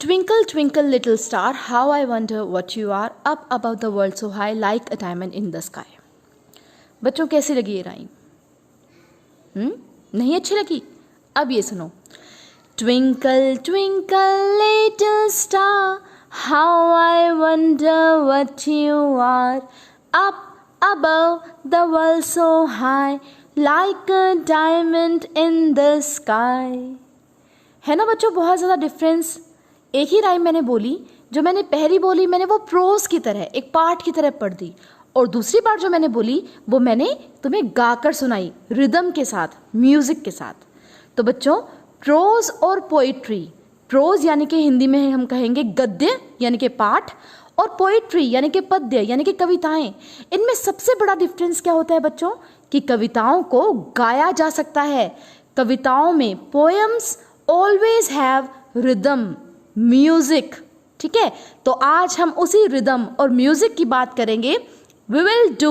Twinkle, twinkle, little star, how I wonder what you are, up above the world so high, like a diamond in the sky. बच्चों कैसी लगी ये rhyme? नहीं अच्छी लगी? अब ये सुनो. Twinkle, twinkle, little star, how I wonder what you are, up above the world so high, like a diamond in the sky. है ना बच्चों बहुत ज़्यादा डिफरेंस. एक ही राइम मैंने बोली, जो मैंने पहली बोली मैंने वो प्रोज की तरह एक पार्ट की तरह पढ़ दी, और दूसरी बार जो मैंने बोली वो मैंने तुम्हें गाकर सुनाई रिदम के साथ, म्यूजिक के साथ. तो बच्चों प्रोज और पोइट्री, प्रोज यानी कि हिंदी में हम कहेंगे गद्य यानी कि पाठ, और पोइट्री यानी कि पद्य यानी कि कविताएं. इनमें सबसे बड़ा डिफरेंस क्या होता है बच्चों कि कविताओं को गाया जा सकता है. कविताओं में poems always have rhythm, music. ठीक है, तो आज हम उसी रिदम और म्यूजिक की बात करेंगे. We will do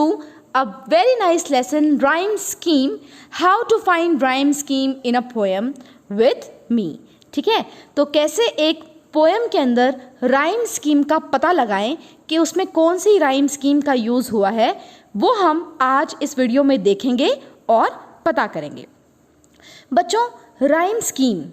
a very nice lesson rhyme scheme, how to find rhyme scheme in a poem with me. ठीक है, तो कैसे एक पोएम के अंदर राइम स्कीम का पता लगाएं कि उसमें कौन सी राइम स्कीम का यूज हुआ है, वो हम आज इस वीडियो में देखेंगे और पता करेंगे. बच्चों rhyme scheme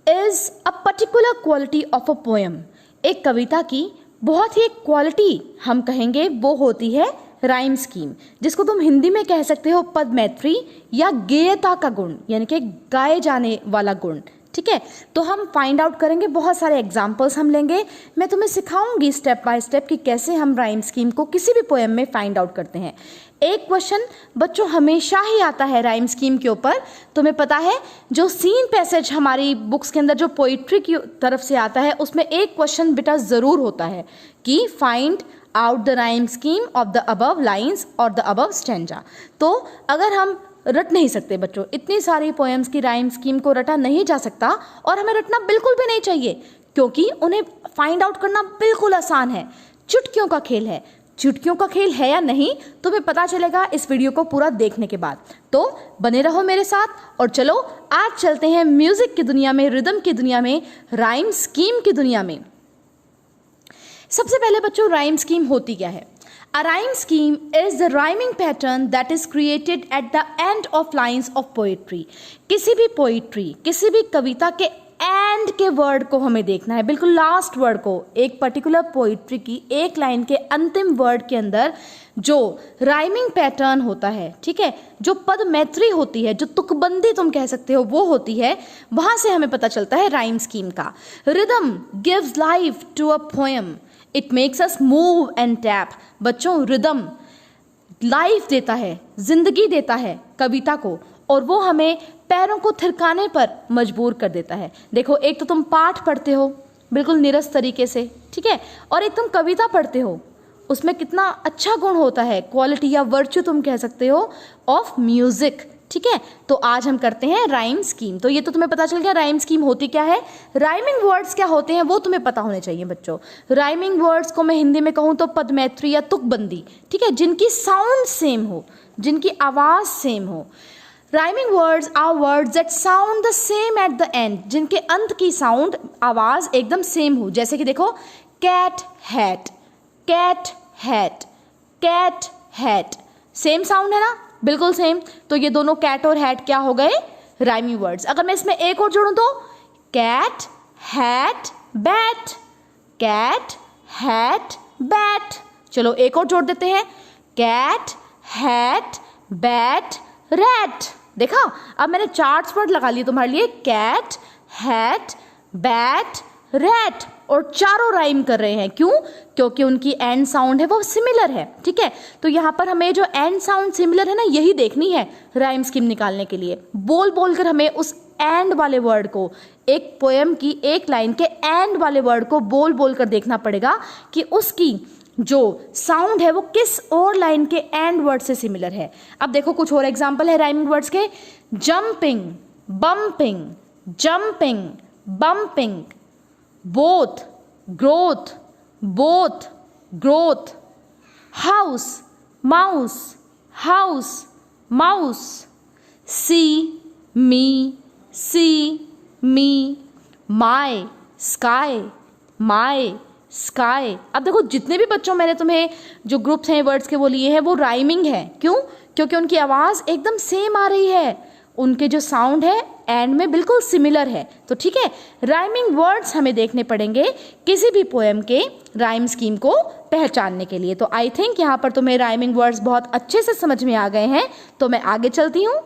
is a particular quality of a poem. एक कविता की बहुत ही क्वालिटी हम कहेंगे वो होती है राइम स्कीम, जिसको तुम हिंदी में कह सकते हो पद मैत्री या गेयता का गुण यानी कि गाए जाने वाला गुण. ठीक है, तो हम फाइंड आउट करेंगे, बहुत सारे एग्जाम्पल्स हम लेंगे. मैं तुम्हें सिखाऊंगी स्टेप बाय स्टेप कि कैसे हम राइम स्कीम को किसी भी पोएम में फाइंड आउट करते हैं. एक क्वेश्चन बच्चों हमेशा ही आता है राइम स्कीम के ऊपर. तुम्हें पता है जो सीन पैसेज हमारी बुक्स के अंदर जो पोइट्री की तरफ से आता है उसमें एक क्वेश्चन बेटा ज़रूर होता है कि find out the rhyme scheme of the above lines और द अबव स्टैंजा. तो अगर हम रट नहीं सकते बच्चों, इतनी सारी पोएम्स की राइम स्कीम को रटा नहीं जा सकता, और हमें रटना बिल्कुल भी नहीं चाहिए क्योंकि उन्हें फाइंड आउट करना बिल्कुल आसान है. चुटकियों का खेल है. चुटकियों का खेल है या नहीं तुम्हें पता चलेगा इस वीडियो को पूरा देखने के बाद. तो बने रहो मेरे साथ और चलो आज चलते हैं म्यूजिक की दुनिया में, रिदम की दुनिया में, राइम स्कीम की दुनिया में. सबसे पहले बच्चों राइम स्कीम होती क्या है? A rhyme scheme is the rhyming pattern that is created at the end of lines of poetry. किसी भी पोइट्री, किसी भी कविता के एंड के वर्ड को हमें देखना है, बिल्कुल लास्ट वर्ड को. एक पर्टिकुलर पोइट्री की एक लाइन के अंतिम वर्ड के अंदर जो राइमिंग पैटर्न होता है, ठीक है, जो पद मैत्री होती है, जो तुकबंदी तुम कह सकते हो वो होती है, वहां से हमें पता चलता है राइम स्कीम का. Rhythm gives life to a poem. It makes us move and tap. बच्चों रिदम लाइफ देता है, जिंदगी देता है कविता को, और वो हमें पैरों को थिरकाने पर मजबूर कर देता है. देखो एक तो तुम पाठ पढ़ते हो बिल्कुल निरस तरीके से, ठीक है, और एक तुम कविता पढ़ते हो, उसमें कितना अच्छा गुण होता है, क्वालिटी या वर्च्यू तुम कह सकते हो ऑफ म्यूजिक. ठीक है, तो आज हम करते हैं राइम स्कीम. तो ये तो तुम्हें पता चल गया राइम स्कीम होती क्या है. राइमिंग वर्ड्स क्या होते हैं वो तुम्हें पता होने चाहिए बच्चों. राइमिंग वर्ड्स को मैं हिंदी में कहूँ तो पद मैत्री या तुकबंदी, ठीक है, जिनकी साउंड सेम हो, जिनकी आवाज सेम हो. Rhyming words are words that sound the same at the end, जिनके अंत की साउंड आवाज एकदम सेम हो. जैसे कि देखो cat hat, cat hat, cat hat, same sound है ना, बिल्कुल सेम. तो ये दोनों कैट और हैट क्या हो गए? Rhyming words. अगर मैं इसमें एक और जोड़ूं तो cat hat bat, cat hat bat. चलो एक और जोड़ देते हैं, कैट हैट बैट रैट. देखा, अब मैंने 4 वर्ड लगा लिए तुम्हारे लिए, कैट हैट बैट रैट, और चारों राइम कर रहे हैं. क्यों? क्योंकि उनकी एंड साउंड है वो सिमिलर है. ठीक है, तो यहाँ पर हमें जो एंड साउंड सिमिलर है ना, यही देखनी है राइम स्कीम निकालने के लिए. बोल बोल कर हमें उस एंड वाले वर्ड को, एक पोएम की एक लाइन के एंड वाले वर्ड को बोल बोल कर देखना पड़ेगा कि उसकी जो साउंड है वो किस और लाइन के एंड वर्ड से सिमिलर है. अब देखो कुछ और एग्जाम्पल है राइमिंग वर्ड्स के. Jumping, bumping, jumping, bumping, both, growth, both, growth, house, mouse, house, mouse, see, me, my, sky, my, sky. अब देखो जितने भी बच्चों मैंने तुम्हें जो ग्रुप्स हैं वर्ड्स के वो लिए हैं वो राइमिंग है। क्यों? क्योंकि उनकी आवाज़ एकदम सेम आ रही है, उनके जो साउंड है एंड में बिल्कुल सिमिलर है। तो ठीक है, राइमिंग वर्ड्स हमें देखने पड़ेंगे किसी भी पोएम के राइम स्कीम को पहचानने के लिए। तो आई थिंक यहाँ पर तुम्हें राइमिंग वर्ड्स बहुत अच्छे से समझ में आ गए हैं। तो मैं आगे चलती हूँ।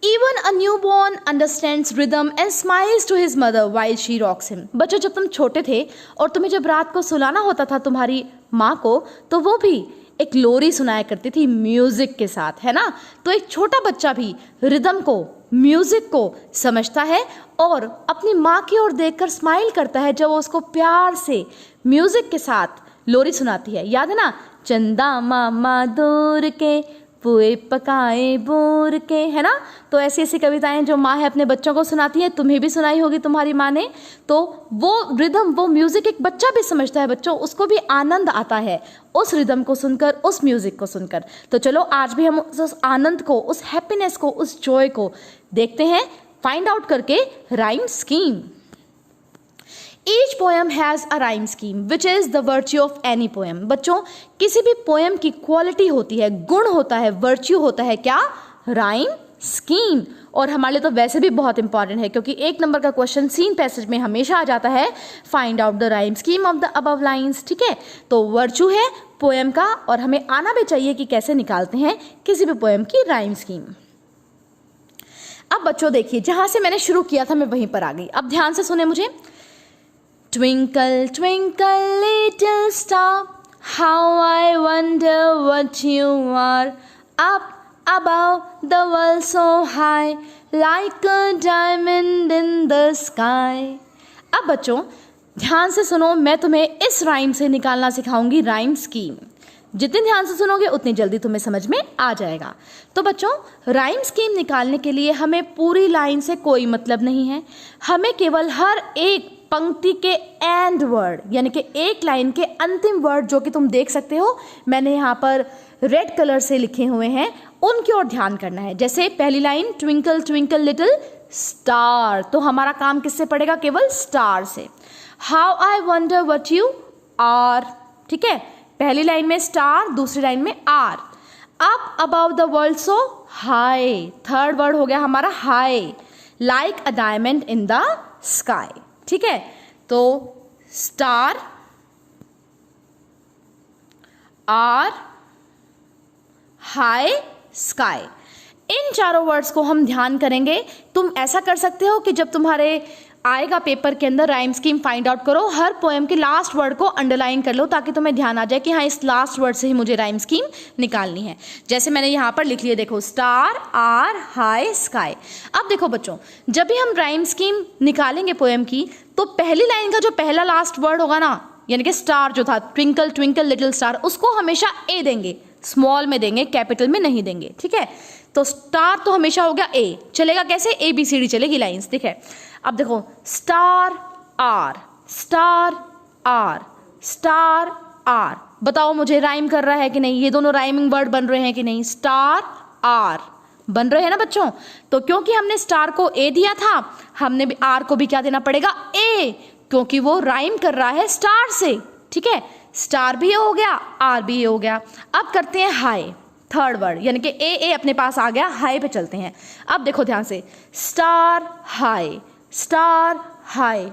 Even a newborn understands rhythm and smiles to his mother while she rocks him. बच्चों जब तुम छोटे थे और तुम्हें जब रात को सुलाना होता था तुम्हारी माँ को, तो वो भी एक लोरी सुनाया करती थी म्यूजिक के साथ, है ना। तो एक छोटा बच्चा भी रिदम को, म्यूजिक को समझता है और अपनी माँ की ओर देखकर स्माइल करता है जब वो उसको प्यार से म्यूजिक के साथ लोरी सुनाती है। याद है ना, चंदा मामा दूर के पुए पकाए बोर के, है ना। तो ऐसी ऐसी कविताएं जो माँ है अपने बच्चों को सुनाती है, तुम्हें भी सुनाई होगी तुम्हारी माँ ने। तो वो रिदम, वो म्यूजिक एक बच्चा भी समझता है बच्चों, उसको भी आनंद आता है उस रिदम को सुनकर, उस म्यूजिक को सुनकर। तो चलो आज भी हम उस आनंद को, उस हैप्पीनेस को, उस जॉय को देखते हैं फाइंड आउट करके rhyme scheme. Each poem has a rhyme scheme, which is the virtue of any poem. बच्चों किसी भी पोएम की क्वालिटी होती है, गुण होता है, वर्च्यू होता है क्या? Rhyme scheme. और हमारे लिए तो वैसे भी बहुत इंपॉर्टेंट है क्योंकि 1 नंबर का क्वेश्चन सीन पैसेज में हमेशा आ जाता है, find out the rhyme scheme of the above lines. ठीक है, तो वर्च्यू है पोएम का और हमें आना भी चाहिए कि कैसे निकालते हैं किसी भी पोएम की राइम स्कीम। अब बच्चों देखिए, जहां से मैंने शुरू किया था मैं वहीं पर आ गई। अब ध्यान से सुने मुझे। Twinkle, twinkle, little star, how I wonder what you are, up above the world so high, like a diamond in the sky. अब बच्चों ध्यान से सुनो, मैं तुम्हें इस राइम से निकालना सिखाऊंगी राइम स्कीम। जितने ध्यान से सुनोगे उतनी जल्दी तुम्हें समझ में आ जाएगा। तो बच्चों राइम स्कीम निकालने के लिए हमें पूरी लाइन से कोई मतलब नहीं है, हमें केवल हर एक पंक्ति के एंड वर्ड, यानी कि एक लाइन के अंतिम वर्ड जो कि तुम देख सकते हो मैंने यहाँ पर रेड कलर से लिखे हुए हैं, उनकी ओर ध्यान करना है। जैसे पहली line twinkle twinkle little star, तो हमारा काम किससे पड़ेगा? केवल स्टार से। How I wonder what you are, ठीक है, पहली लाइन में स्टार, दूसरी लाइन में are. Up above the world so high, third word हो गया हमारा high, like a diamond in the sky. ठीक है, तो स्टार, आर, हाई, स्काई, इन चारों वर्ड्स को हम ध्यान करेंगे। तुम ऐसा कर सकते हो कि जब तुम्हारे आएगा पेपर के अंदर राइम स्कीम फाइंड आउट करो, हर पोएम के लास्ट वर्ड को अंडरलाइन कर लो ताकि तुम्हें ध्यान आ जाए कि हाँ इस लास्ट वर्ड से ही मुझे राइम स्कीम निकालनी है। जैसे मैंने यहाँ पर लिख लिया, देखो स्टार, आर, हाई, स्काई। अब देखो बच्चों, जब भी हम राइम स्कीम निकालेंगे पोएम की, तो पहली लाइन का जो पहला लास्ट वर्ड होगा ना, यानी कि स्टार जो था, ट्विंकल ट्विंकल लिटिल स्टार, उसको हमेशा ए देंगे, स्मॉल में देंगे, कैपिटल में नहीं देंगे। ठीक है, तो स्टार तो हमेशा हो गया ए, चलेगा कैसे? ए बी सी डी चलेगी लाइन्स। ठीक है, अब देखो star are, star are, star are, बताओ मुझे राइम कर रहा है कि नहीं? ये दोनों राइमिंग वर्ड बन रहे हैं कि नहीं? स्टार आर बन रहे हैं ना बच्चों। तो क्योंकि हमने स्टार को ए दिया था, हमने भी आर को भी क्या देना पड़ेगा? ए, क्योंकि वो राइम कर रहा है स्टार से। ठीक है, स्टार भी हो गया, आर भी हो गया। अब करते हैं हाई, थर्ड वर्ड, यानी कि ए अपने पास आ गया, हाई पे चलते हैं। अब देखो ध्यान से, स्टार हाई, स्टार हाई।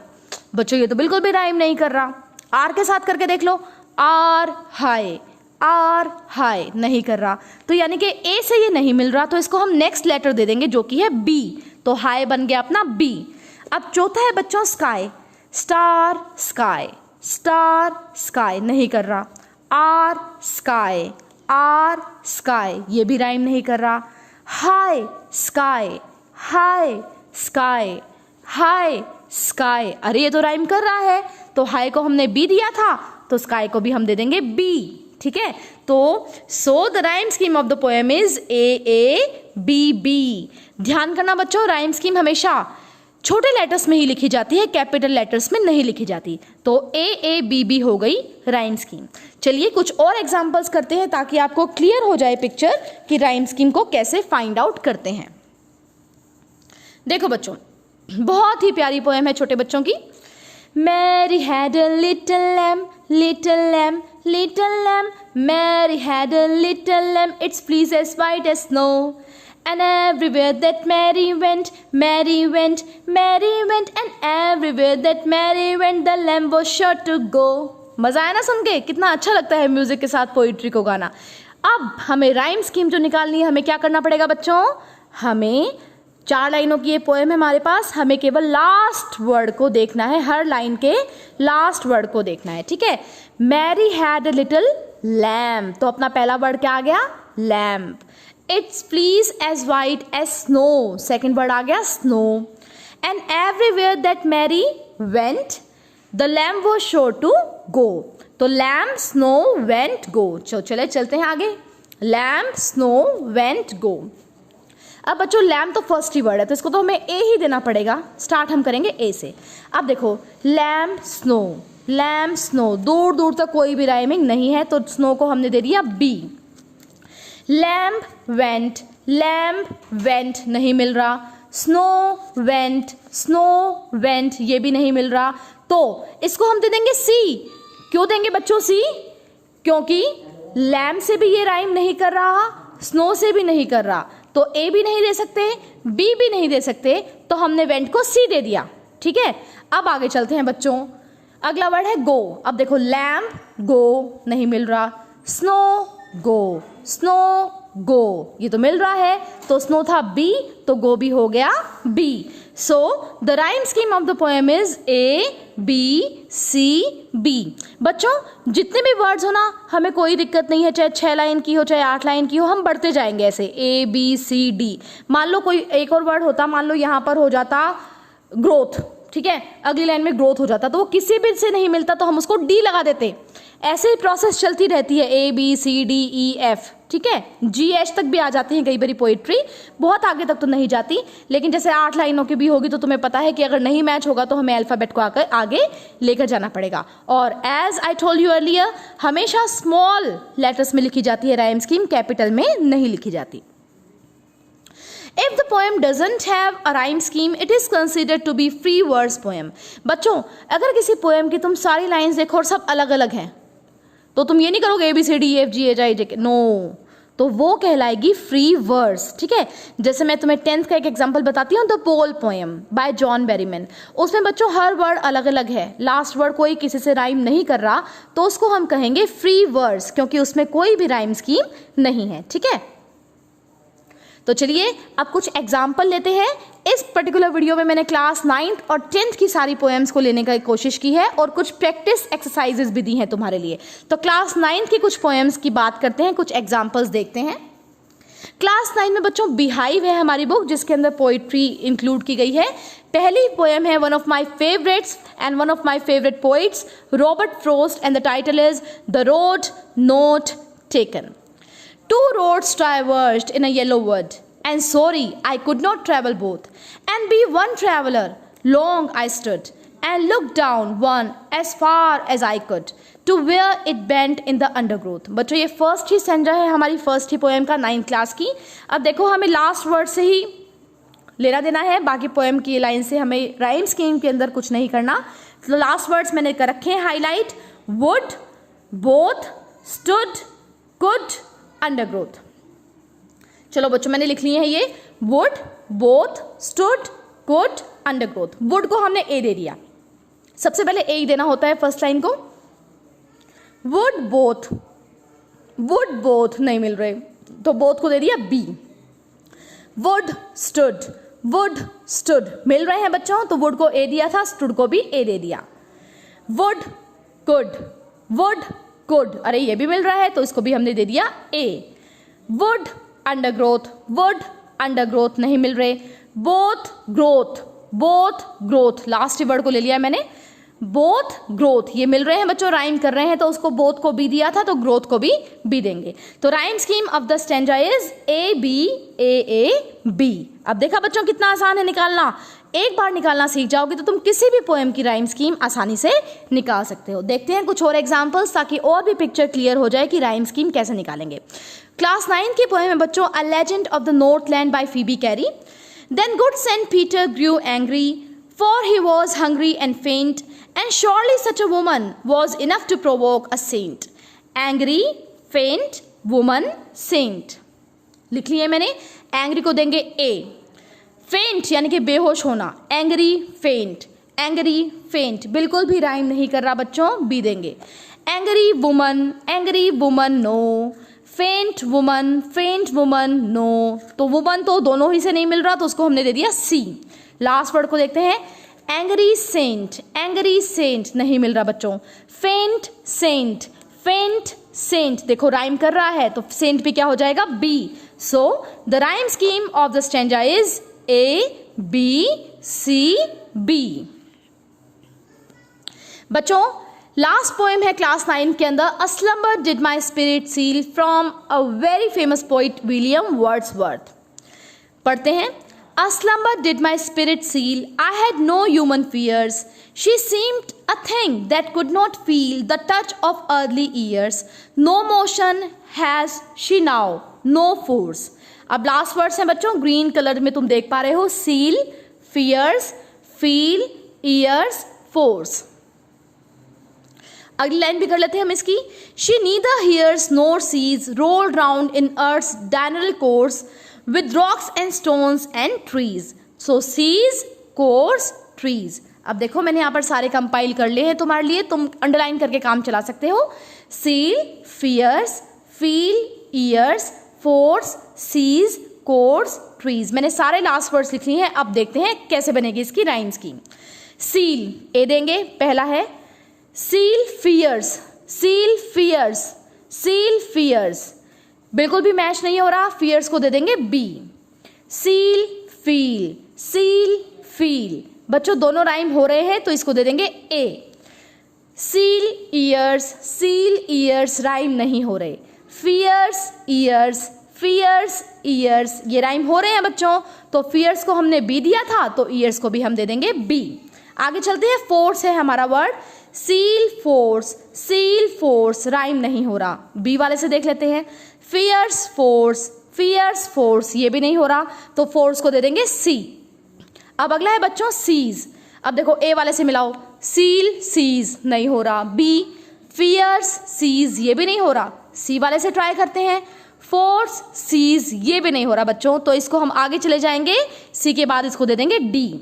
बच्चों ये तो बिल्कुल भी राइम नहीं कर रहा। आर के साथ करके देख लो, आर हाई, आर हाई, नहीं कर रहा। तो यानी कि ए से ये नहीं मिल रहा, तो इसको हम नेक्स्ट लेटर दे देंगे जो कि है बी। तो हाई बन गया अपना बी। अब चौथा है बच्चों sky, star sky, star sky, नहीं कर रहा। आर स्काई, आर स्काई, ये भी राइम नहीं कर रहा। High sky, high sky, high sky, अरे ये तो राइम कर रहा है। तो हाई को हमने बी दिया था, तो स्काई को भी हम दे देंगे बी। ठीक है, तो so the rhyme scheme of the poem is A B B. ध्यान करना बच्चों, राइम स्कीम हमेशा छोटे लेटर्स में ही लिखी जाती है, कैपिटल लेटर्स में नहीं लिखी जाती। तो ए बी बी हो गई राइम स्कीम। चलिए कुछ और एग्जांपल्स करते हैं ताकि आपको क्लियर हो जाए पिक्चर कि राइम स्कीम को कैसे फाइंड आउट करते हैं। देखो बच्चों, बहुत ही प्यारी पोएम है छोटे बच्चों की। Mary had a little lamb, little lamb, little lamb. Mary had a little lamb, its fleece as white as snow. And everywhere that Mary went, Mary went, Mary went. And everywhere that Mary went, the lamb was sure to go. मज़ा आया ना सुन के? कितना अच्छा लगता है music के साथ पोइट्री को गाना। अब हमें राइम स्कीम जो निकालनी है, हमें क्या करना पड़ेगा बच्चों? हमें 4 लाइनों की ये पोएम है हमारे पास, हमें केवल लास्ट वर्ड को देखना है, हर लाइन के लास्ट वर्ड को देखना है, ठीक है। Mary had a little lamb, तो अपना पहला वर्ड क्या आ गया? Lamb. Its fleece as white as snow, second word आ गया snow. And everywhere that Mary went the lamb was sure to go, तो लैम्प स्नो वेंट गो। चले चलते हैं आगे। Lamb snow went go. अब बच्चों लैम्प तो फर्स्ट ही वर्ड है, तो इसको तो हमें ए ही देना पड़ेगा। स्टार्ट हम करेंगे ए से। अब देखो लैम्प स्नो, लैम्प स्नो, दूर दूर तक कोई भी राइमिंग नहीं है, तो स्नो को हमने दे दिया B. Lamp went, lamp went नहीं मिल रहा। स्नो वेंट, स्नो वेंट, ये भी नहीं मिल रहा, तो इसको हम दे देंगे सी। क्यों देंगे बच्चों सी? क्योंकि लैम्प से भी ये राइम नहीं कर रहा, स्नो से भी नहीं कर रहा, तो ए भी नहीं दे सकते, बी भी नहीं दे सकते, तो हमने वेंट को सी दे दिया, ठीक है। अब आगे चलते हैं बच्चों। अगला वर्ड है गो। अब देखो लैम्प गो नहीं मिल रहा, स्नो गो, स्नो गो ये तो मिल रहा है, तो स्नो था बी, तो गो भी हो गया B. So the rhyme scheme of the poem is A B C B. बच्चों जितने भी वर्ड्स हो ना, हमें कोई दिक्कत नहीं है, चाहे 6 लाइन की हो चाहे 8 लाइन की हो, हम बढ़ते जाएंगे ऐसे ए बी सी डी। मान लो कोई एक और वर्ड होता, मान लो यहाँ पर हो जाता ग्रोथ, ठीक है, अगली लाइन में ग्रोथ हो जाता, तो वो किसी भी से नहीं मिलता, तो हम उसको डी लगा देते। ऐसे ही प्रोसेस चलती रहती है, A B C D E F, ठीक है, जी एच तक भी आ जाती है कई बारी पोइट्री, बहुत आगे तक तो नहीं जाती, लेकिन जैसे 8 लाइनों की भी होगी तो तुम्हें पता है कि अगर नहीं मैच होगा तो हमें अल्फाबेट को आगे लेकर जाना पड़ेगा। और as I told you earlier, हमेशा स्मॉल लेटर्स में लिखी जाती है राइम स्कीम, कैपिटल में नहीं लिखी जाती। If the poem doesn't have a rhyme scheme, it is considered to be free verse poem. बच्चों अगर किसी पोएम की तुम सारी लाइंस देखो और सब अलग अलग हैं, तो तुम ये नहीं करोगे A B C D F G H I J K, no, तो वो कहलाएगी फ्री वर्स, ठीक है। जैसे मैं तुम्हें 10th का एक एग्जांपल बताती हूँ, the ball poem by John Berryman. उसमें बच्चों हर वर्ड अलग अलग है, लास्ट वर्ड कोई किसी से राइम नहीं कर रहा, तो उसको हम कहेंगे फ्री वर्स, क्योंकि उसमें कोई भी राइम स्कीम नहीं है, ठीक है। तो चलिए अब कुछ एग्जाम्पल लेते हैं। इस पर्टिकुलर वीडियो में मैंने क्लास 9th और 10th की सारी पोएम्स को लेने की कोशिश की है और कुछ प्रैक्टिस एक्सरसाइजेस भी दी हैं तुम्हारे लिए। तो क्लास 9th की कुछ पोएम्स की बात करते हैं, कुछ एग्जाम्पल्स देखते हैं। क्लास 9 में बच्चों बिहाइव है हमारी बुक, जिसके अंदर पोइट्री इंक्लूड की गई है। पहली पोएम है one of my favourites and one of my favourite poets Robert frost, and the title is the road not taken. Two roads traversed in a yellow wood, and sorry I could not travel both. And be one traveler, long I stood, and looked down one as far as I could, to where it bent in the undergrowth. बच्चों ये first ही stanza है हमारी first ही poem का 9th class की। अब देखो हमें last word से ही लेना देना है, बाकी पोएम की लाइन से हमें राइम स्कीम के अंदर कुछ नहीं करना। तो लास्ट वर्ड्स मैंने कर रखे हैं highlight, would, both, stood, could, undergrowth. चलो बच्चों मैंने लिख लिए हैं ये, would, both, stood, could, undergrowth. Would को हमने ए दे दिया, सबसे पहले ए ही देना होता है फर्स्ट लाइन को। वुड बोथ, वुड बोथ नहीं मिल रहे, तो बोथ को दे दिया B. Wood stood, wood stood मिल रहे हैं बच्चों, तो वुड को ए दिया था, स्टूड को भी ए दे दिया। वुड कुड, वुड गुड, अरे ये भी मिल रहा है तो इसको भी हमने दे दिया ए। वुड अंडरग्रोथ, वुड अंडरग्रोथ नहीं मिल रहे। Both growth, both growth, last word को ले लिया मैंने, बोथ ग्रोथ ये मिल रहे हैं बच्चों, राइम कर रहे हैं, तो उसको बोथ को बी दिया था, तो ग्रोथ को भी बी देंगे। तो rhyme scheme of the stanza is A B A B. अब देखा बच्चों कितना आसान है निकालना, एक बार निकालना सीख जाओगे तो तुम किसी भी पोएम की राइम स्कीम आसानी से निकाल सकते हो। देखते हैं कुछ और एग्जांपल्स, ताकि और भी पिक्चर क्लियर हो जाए कि राइम स्कीम कैसे निकालेंगे। क्लास 9 की पोएम है बच्चों a legend of the Northland by Phoebe Cary. Then good Saint Peter grew angry for he was hungry and faint, and surely such a woman was enough to provoke a saint. Angry, faint, woman, saint. लिख लिया मैंने. Angry को देंगे ए. फेंट यानी कि बेहोश होना. एंग्री, फेंट, एंग्री, फेंट बिल्कुल भी राइम नहीं कर रहा बच्चों, बी देंगे. Angry woman no. Faint woman no. तो वुमन तो दोनों ही से नहीं मिल रहा, तो उसको हमने दे दिया सी. लास्ट वर्ड को देखते हैं. एंग्री सेंट नहीं मिल रहा बच्चों. फेंट सेंट देखो राइम कर रहा है, तो सेंट भी क्या हो जाएगा, B. So the rhyme scheme of the stanza is A B C B. बच्चों लास्ट पोएम है क्लास 9 के अंदर, a slumber did my spirit seal from a very famous poet William Wordsworth. पढ़ते हैं. A slumber did my spirit seal, I had no human fears. She seemed a thing that could not feel the touch of earthly years. No motion has she now, no force. अब last words हैं बच्चों, green colour में तुम देख पा रहे हो. Seal, fierce, feel, ears, force. अगली लाइन भी कर लेते हैं हम इसकी. She neither hears nor sees, rolled round in earth's diurnal course, with rocks and stones and trees. So seas, course, trees. अब देखो मैंने यहाँ पर सारे कंपाइल कर लिए हैं तुम्हारे लिए, तुम अंडरलाइन करके काम चला सकते हो. Seal, fierce, feel, ears, force, seas, course, trees. मैंने सारे लास्ट वर्ड्स लिख लिए हैं. अब देखते हैं कैसे बनेगी इसकी राइम स्कीम. सील ए देंगे, पहला है. सील फियर्स बिल्कुल भी मैच नहीं हो रहा, फियर्स को दे देंगे बी. सील फील बच्चों दोनों राइम हो रहे हैं, तो इसको दे देंगे ए. सील ईयर्स राइम नहीं हो रहे. फियर्स ईयर्स ये राइम हो रहे हैं बच्चों, तो फियर्स को हमने बी दिया था, तो ईयर्स को भी हम दे देंगे बी. आगे चलते हैं. फोर्स है हमारा वर्ड. सील फोर्स राइम नहीं हो रहा, बी वाले से देख लेते हैं. फियर्स फोर्स ये भी नहीं हो रहा, तो फोर्स को दे देंगे सी. अब अगला है बच्चों सीज. अब देखो ए वाले से मिलाओ. सीज नहीं हो रहा. बी. फियर्स सीज ये भी नहीं हो रहा, सी वाले से ट्राई करते हैं. फोर्स सीज ये भी नहीं हो रहा बच्चों, तो इसको हम आगे चले जाएंगे. सी के बाद इसको दे देंगे डी.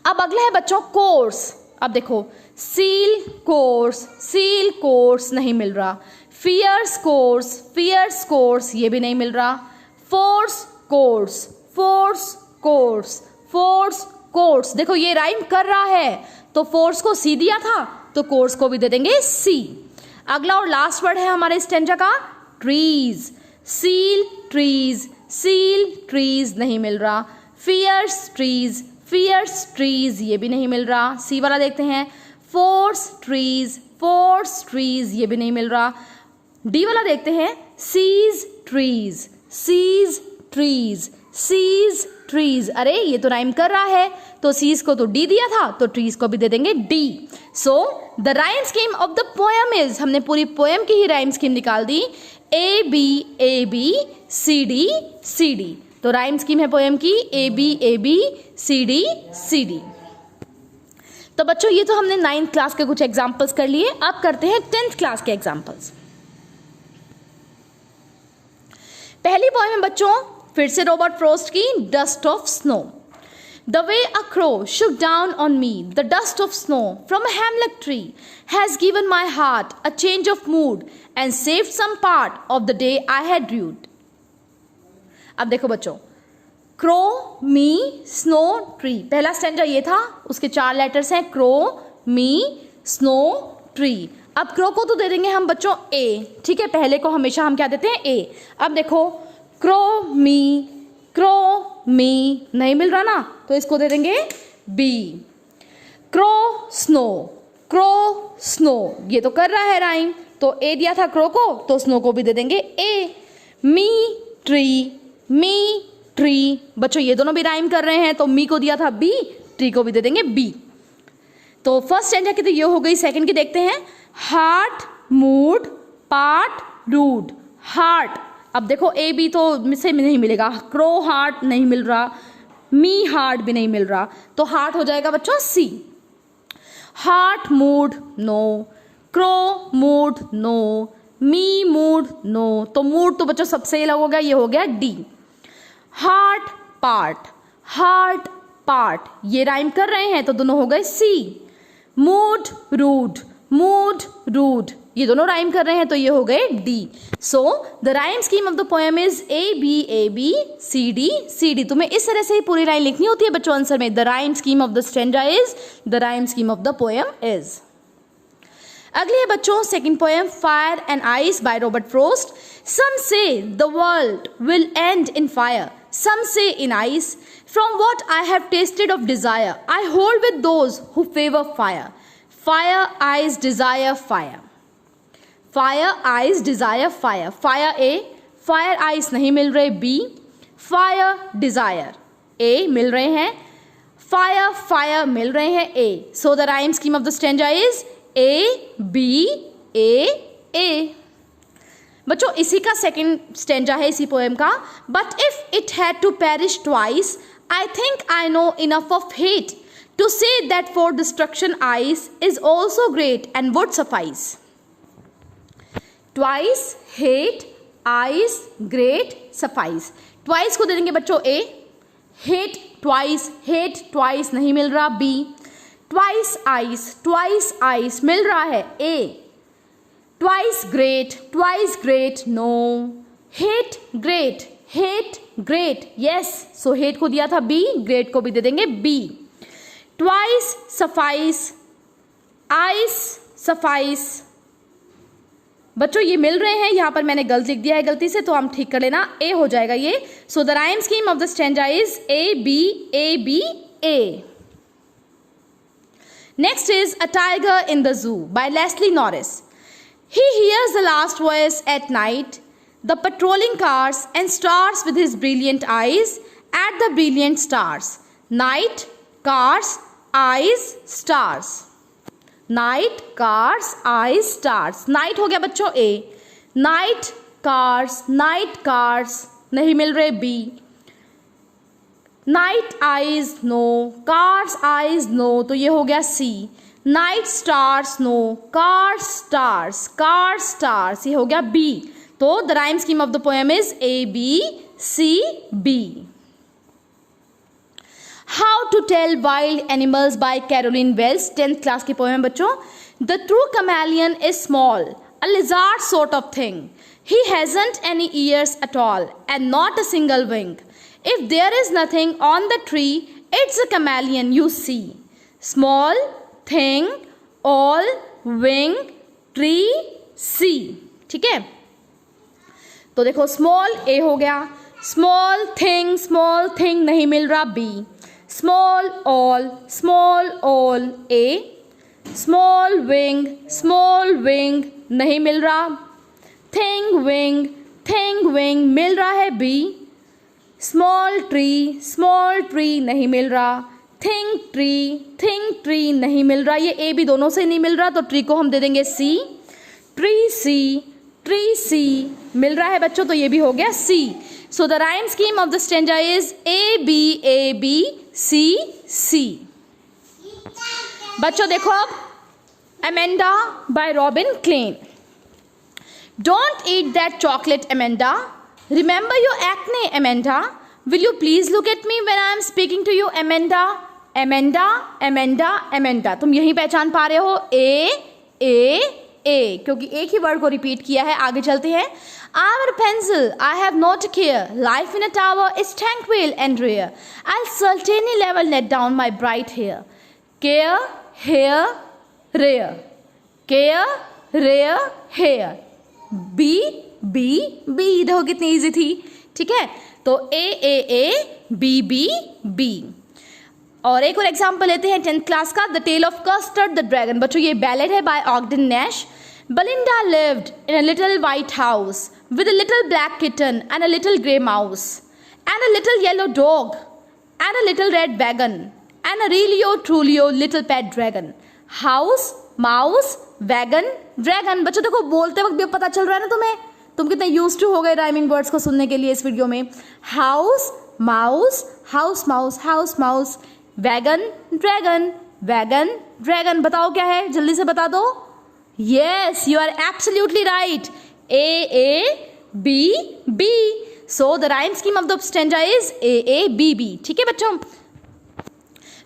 अब अगला है बच्चों कोर्स. अब देखो सील कोर्स नहीं मिल रहा. फियर्स कोर्स ये भी नहीं मिल रहा. फोर्स कोर्स देखो ये राइम कर रहा है, तो फोर्स को सी दिया था, तो कोर्स को भी दे देंगे सी. अगला और लास्ट वर्ड है हमारे स्टेंजा का ट्रीज. सील ट्रीज नहीं मिल रहा. फियर्स ट्रीज ये भी नहीं मिल रहा, सी वाला देखते हैं. फोर्स ट्रीज ये भी नहीं मिल रहा. डी वाला देखते हैं. सीज ट्रीज अरे ये तो राइम कर रहा है, तो सीज को तो डी दिया था, तो ट्रीज को भी दे देंगे D. So the rhyme scheme of the poem is, हमने पूरी पोएम की ही राइम स्कीम निकाल दी. A B C D. तो राइम स्कीम है पोएम की ए बी सी डी. तो बच्चों ये तो हमने 9th क्लास के कुछ एग्जाम्पल्स कर लिए. अब करते हैं 10th क्लास के एग्जाम्पल्स. पहली पोएम है बच्चों फिर से रॉबर्ट फ्रॉस्ट की, dust of snow. The way a crow shook down on me, the dust of snow from a hemlock tree has given my heart a change of mood and saved some part of the day I had rued. अब देखो बच्चों, crow मी snow tree, पहला stanza ये था, उसके 4 letters हैं, crow मी snow tree. अब crow को तो दे देंगे हम बच्चों ए, ठीक है, पहले को हमेशा हम क्या देते हैं ए. अब देखो क्रो मी नहीं मिल रहा ना, तो इसको दे देंगे बी. क्रो स्नो ये तो कर रहा है राइम, तो ए दिया था क्रो को, तो स्नो को भी दे देंगे ए. मी ट्री बच्चों ये दोनों भी राइम कर रहे हैं, तो मी को दिया था बी, ट्री को भी दे देंगे बी. तो फर्स्ट स्टैंजा की तो ये हो गई. सेकंड की देखते हैं. Heart mood part rude. Heart, अब देखो ए बी तो से नहीं मिलेगा, क्रो हार्ट नहीं मिल रहा, मी हार्ट भी नहीं मिल रहा, तो हार्ट हो जाएगा बच्चों C. Heart mood no, crow mood no, me mood no, तो मूड तो बच्चों सबसे अलग हो गया, ये हो गया D. Heart part, heart part, ये राइम कर रहे हैं तो दोनों हो गए C. Mood rude, mood rude, ये दोनों राइम कर रहे हैं तो ये हो गए D. So the rhyme scheme of the poem is A B C D C D. तुम्हें इस तरह से ही पूरी लाइन लिखनी होती है बच्चों आंसर में। The rhyme scheme of the stanza is, the rhyme scheme of the poem is. अगली है बच्चों second poem fire and ice by Robert Frost. Some say the world will end in fire, some say in ice. From what I have tasted of desire, I hold with those who favor fire. Fire, ice, desire, fire. Fire, ice, desire, fire. Fire A, fire, ice नहीं मिल रहे B. Fire, desire A मिल रहे हैं. Fire, fire मिल रहे हैं A. So the rhyme scheme of the stanza is A, B, A, A. बच्चों इसी का सेकेंड स्टेंजा है इसी पोएम का। But if it had to perish twice, I think I know enough of hate to say that for destruction ice is also great and would suffice. Twice, hate, ice, great, suffice. Twice को दे देंगे बच्चों ए, hate twice नहीं मिल रहा B, twice ice मिल रहा है A, twice great no, hate great yes, so hate को दिया था बी, ग्रेट को भी दे देंगे B. Twice suffice, ice suffice. बच्चों ये मिल रहे हैं, यहां पर मैंने गलत लिख दिया है गलती से, तो हम ठीक कर लेना, ए हो जाएगा ये। So the rhyme scheme of the stanza is A B A. Next is a tiger in the zoo by Leslie Norris. He hears the last voice at night, the patrolling cars, and stars with his brilliant eyes at the brilliant stars. Night, cars, eyes, stars. Night, cars, eyes, stars. Night हो गया बच्चों A. Night, cars नहीं मिल रहे B. Night, eyes, no. Cars, eyes, no. तो ये हो गया C. Night stars no, car stars ये हो गया बी। तो the rhyme scheme of the poem is A B C B. How to tell wild animals by Carolyn Wells, 10th class की poem बच्चों। The true chameleon is small, a lizard sort of thing, he hasn't any ears at all and not a single wing, if there is nothing on the tree it's a chameleon you see. Small, thing, all, wing, tree, C. ठीक है, तो देखो small ए हो गया, small thing नहीं मिल रहा B, small all ए, small wing नहीं मिल रहा, थिंग विंग मिल रहा है बी, स्मॉल ट्री नहीं मिल रहा, थिंक ट्री नहीं मिल रहा, ये ए भी दोनों से नहीं मिल रहा, तो ट्री को हम दे देंगे सी। ट्री सी मिल रहा है बच्चों, तो ये भी हो गया C. So the rhyme scheme of the stanza is A B C. बच्चों देखो अब Amanda by Robin Klein. Don't eat that chocolate Amanda, remember your acne Amanda, will you please look at me when I am speaking to you Amanda. Amanda तुम यही पहचान पा रहे हो, ए क्योंकि एक ही वर्ड को रिपीट किया है। आगे चलते हैं। I am a pencil, I have not a care. Life in a tower is tranquil and rare. I'll certainly never let down my bright hair. Care, hair, rare. Care, rare, hair. B. देखो कितनी easy थी। ठीक है, तो A, B. और एक और example लेते हैं 10th क्लास का, the tale of custard the dragon. बच्चों ये बैलेड है by Ogden Nash. Belinda lived in a little white house with a little black kitten and a little grey mouse and a little yellow dog and a little red wagon and a really truly little pet dragon. House, mouse, wagon, dragon। बच्चों देखो बोलते वक्त भी पता चल रहा है ना तुम्हें, तुम कितने यूज्ड टू हो गए राइमिंग वर्ड्स को सुनने के लिए इस वीडियो में। House, mouse, house mouse, house mouse, wagon dragon, wagon dragon. बताओ क्या है, जल्दी से बता दो। Yes, you are absolutely right, A B B। So the rhyme scheme of the stanza is A B B। ठीक है बच्चों,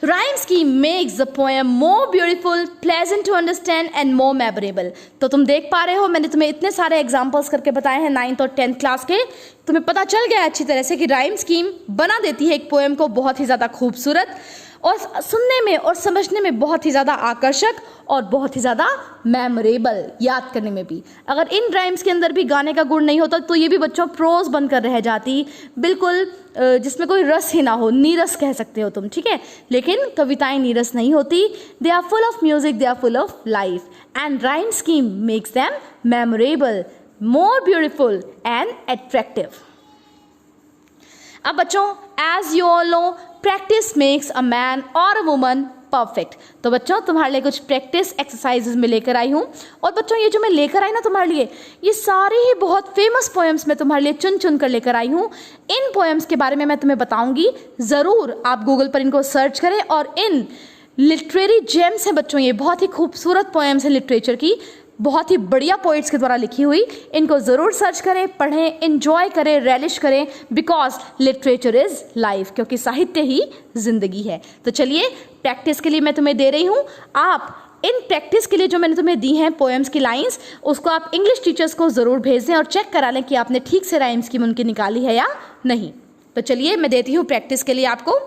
rhyme scheme makes the poem more beautiful, pleasant to understand and more memorable. तो तुम देख पा रहे हो, मैंने तुम्हें इतने सारे एग्जांपल्स करके बताए हैं 9th और 10th क्लास के। तुम्हें पता चल गया अच्छी तरह से कि राइम स्कीम बना देती है एक पोएम को बहुत ही ज़्यादा खूबसूरत और सुनने में और समझने में बहुत ही ज़्यादा आकर्षक और बहुत ही ज़्यादा मेमोरेबल, याद करने में भी। अगर इन राइम्स के अंदर भी गाने का गुण नहीं होता तो ये भी बच्चों प्रोज बनकर रह जाती, बिल्कुल जिसमें कोई रस ही ना हो, नीरस कह सकते हो तुम। ठीक है, लेकिन कविताएं नीरस नहीं होती, they are full of music, they are full of life, and rhyme scheme makes them memorable, more beautiful and attractive. अब बच्चों, as you all know, practice makes a man और अ वुमन परफेक्ट। तो बच्चों तुम्हारे लिए कुछ practice exercises में लेकर आई हूँ। और बच्चों ये जो मैं लेकर आई ना तुम्हारे लिए, ये सारे ही बहुत फेमस पोएम्स मैं तुम्हारे लिए चुन चुन कर लेकर आई हूँ। इन पोएम्स के बारे में मैं तुम्हें बताऊंगी, ज़रूर आप गूगल पर इनको सर्च करें। और इन लिटरेरी जेम्स हैं बच्चों, ये बहुत ही खूबसूरत पोएम्स हैं लिटरेचर की, बहुत ही बढ़िया पोइट्स के द्वारा लिखी हुई। इनको ज़रूर सर्च करें, पढ़ें, एंजॉय करें, रेलिश करें, बिकॉज लिटरेचर इज़ लाइफ, क्योंकि साहित्य ही जिंदगी है। तो चलिए, प्रैक्टिस के लिए मैं तुम्हें दे रही हूँ। आप इन प्रैक्टिस के लिए जो मैंने तुम्हें दी हैं पोएम्स की लाइंस, उसको आप इंग्लिश टीचर्स को ज़रूर भेज दें और चेक करा लें कि आपने ठीक से राइम स्कीम उनकी निकाली है या नहीं। तो चलिए, मैं देती हूँ प्रैक्टिस के लिए आपको।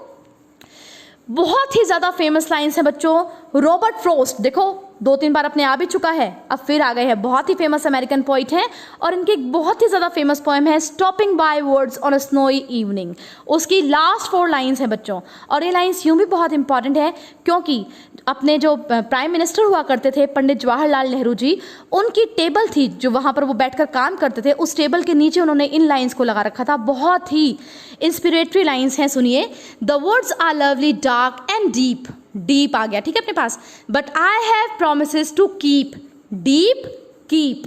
बहुत ही ज़्यादा फेमस लाइन्स हैं बच्चों। रॉबर्ट फ्रॉस्ट देखो 2-3 बार अपने आ भी चुका है, अब फिर आ गए हैं, बहुत ही फेमस अमेरिकन पोइट हैं। और इनकी एक बहुत ही ज़्यादा फेमस पोएम है stopping by words on a snowy evening. उसकी लास्ट 4 लाइन्स हैं बच्चों, और ये लाइन्स यूँ भी बहुत इंपॉर्टेंट है क्योंकि अपने जो प्राइम मिनिस्टर हुआ करते थे पंडित जवाहरलाल नेहरू जी, उनकी टेबल थी जो वहाँ पर वो बैठकर काम करते थे, उस टेबल के नीचे उन्होंने इन लाइन्स को लगा रखा था। बहुत ही इंस्पिरेटरी लाइन्स हैं, सुनिए। The words are lovely, dark and deep. Deep आ गया, ठीक है अपने पास। But I have promises to keep, deep keep,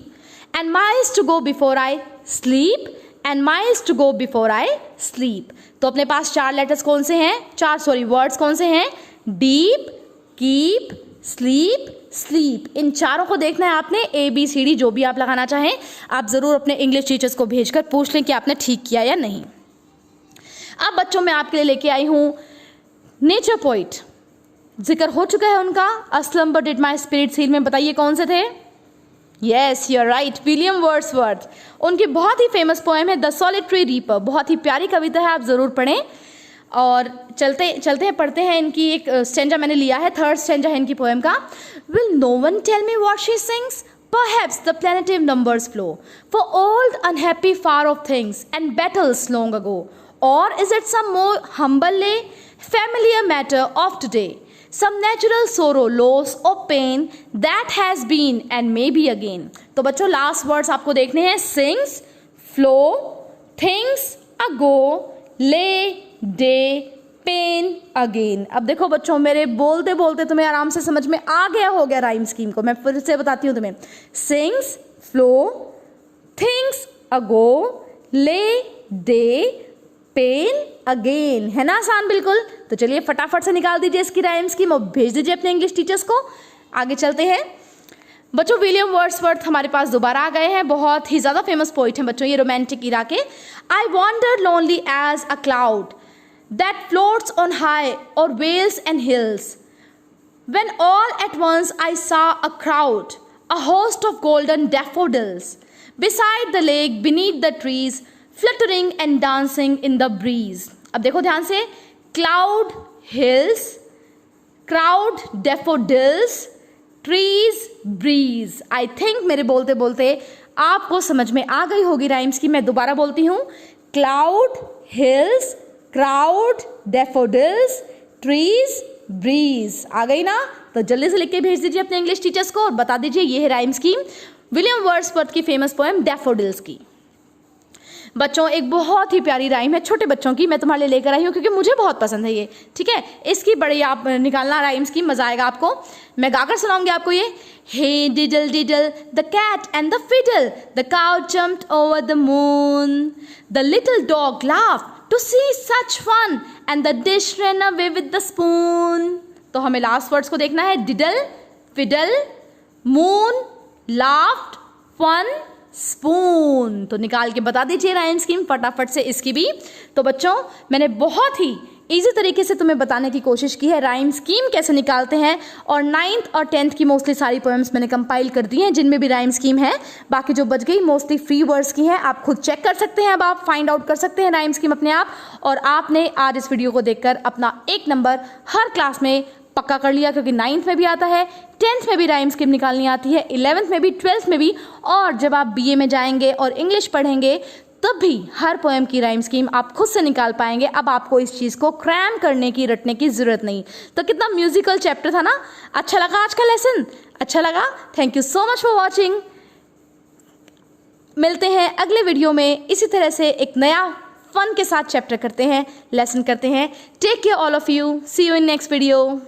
and miles to go before I sleep, and miles to go before I sleep. तो अपने पास 4 लेटर्स कौन से हैं, वर्ड्स कौन से हैं? Deep, keep, sleep, sleep. इन चारों को देखना है आपने, ABCD जो भी आप लगाना चाहें। आप जरूर अपने इंग्लिश टीचर्स को भेजकर पूछ लें कि आपने ठीक किया या नहीं। अब बच्चों मैं आपके लिए लेके आई हूं नेचर पोइट, जिक्र हो चुका है उनका, a slumber did my spirit seal में। बताइए कौन से थे? Yes, you are right, William Wordsworth. उनकी बहुत ही फेमस पोएम है द सॉलिटरी रीपर, बहुत ही प्यारी कविता है, आप जरूर पढ़ें। और चलते हैं, पढ़ते हैं। इनकी एक स्टेंजा मैंने लिया है, 3rd स्टेंजा है इनकी पोएम का। Will no one tell me what she sings, perhaps the planetive numbers flow for old unhappy far off things and battles long ago, or is it some more humble lay, familiar matter of today, some natural sorrow, loss or pain that has been and may be again। तो बच्चों last words आपको देखने हैं, sings, flow, things, ago, lay, day, pain again. अब देखो बच्चों, मेरे बोलते बोलते तुम्हें आराम से समझ में आ गया हो गया राइम स्कीम को। मैं फिर से बताती हूँ तुम्हें, सिंग्स, फ्लो, थिंग्स, अगो, ले, डे, पेन अगेन। है ना आसान बिल्कुल? तो चलिए फटाफट से निकाल दीजिए इसकी राइम स्कीम और भेज दीजिए अपने इंग्लिश टीचर्स को। आगे चलते हैं बच्चों, विलियम वर्ड्सवर्थ हमारे पास दोबारा आ गए हैं, बहुत ही ज़्यादा फेमस पोइट हैं बच्चों ये रोमांटिक इरा के। I wandered lonely as a cloud that floats on high or vales and hills, when all at once I saw a crowd, a host of golden daffodils, beside the lake, beneath the trees, fluttering and dancing in the breeze। अब देखो ध्यान से, cloud, hills, crowd, daffodils, trees, breeze। I think मेरे बोलते बोलते आपको समझ में आ गई होगी राइम्स की। मैं दोबारा बोलती हूँ, cloud, hills, crowd, daffodils, trees, breeze. आ गई ना? तो जल्दी से लिख के भेज दीजिए अपने इंग्लिश टीचर्स को और बता दीजिए ये है राइम स्कीम विलियम वर्ड्सवर्थ की फेमस पोएम डैफोडिल्स की। बच्चों एक बहुत ही प्यारी राइम है छोटे बच्चों की, मैं तुम्हारे लिए लेकर आई हूँ क्योंकि मुझे बहुत पसंद है ये। ठीक है, इसकी बड़ी आप निकालना राइम स्कीम, मजा आएगा आपको। मैं गाकर सुनाऊंगी आपको ये। Hey diddle diddle the cat and the fiddle, the cow jumped over the moon, the little dog laughed to see such fun and the dish ran away with the spoon. तो हमें लास्ट वर्ड्स को देखना है, diddle, fiddle, moon, laughed, fun, spoon. तो निकाल के बता दीजिए राइम स्कीम फटाफट से इसकी भी। तो बच्चों मैंने बहुत ही इजी तरीके से तुम्हें बताने की कोशिश की है राइम स्कीम कैसे निकालते हैं, और 9th और 10th की मोस्टली सारी पोएम्स मैंने कंपाइल कर दी हैं जिनमें भी राइम स्कीम है। बाकी जो बच गई मोस्टली फ्री वर्ड्स की हैं, आप खुद चेक कर सकते हैं, अब आप फाइंड आउट कर सकते हैं राइम स्कीम अपने आप। और आपने आज इस वीडियो को देखकर अपना 1 नंबर हर क्लास में पक्का कर लिया, क्योंकि 9th में भी आता है, 10th में भी राइम स्कीम निकालनी आती है, 11th में भी, 12th में भी, और जब आप BA में जाएंगे और इंग्लिश पढ़ेंगे तब भी हर पोएम की राइम स्कीम आप खुद से निकाल पाएंगे। अब आपको इस चीज़ को क्रैम करने की, रटने की ज़रूरत नहीं। तो कितना म्यूजिकल चैप्टर था ना। अच्छा लगा आज का लेसन? अच्छा लगा? Thank you so much for watching. मिलते हैं अगले वीडियो में इसी तरह से एक नया फन के साथ चैप्टर करते हैं, लेसन करते हैं। Take care all of you, see you in next video.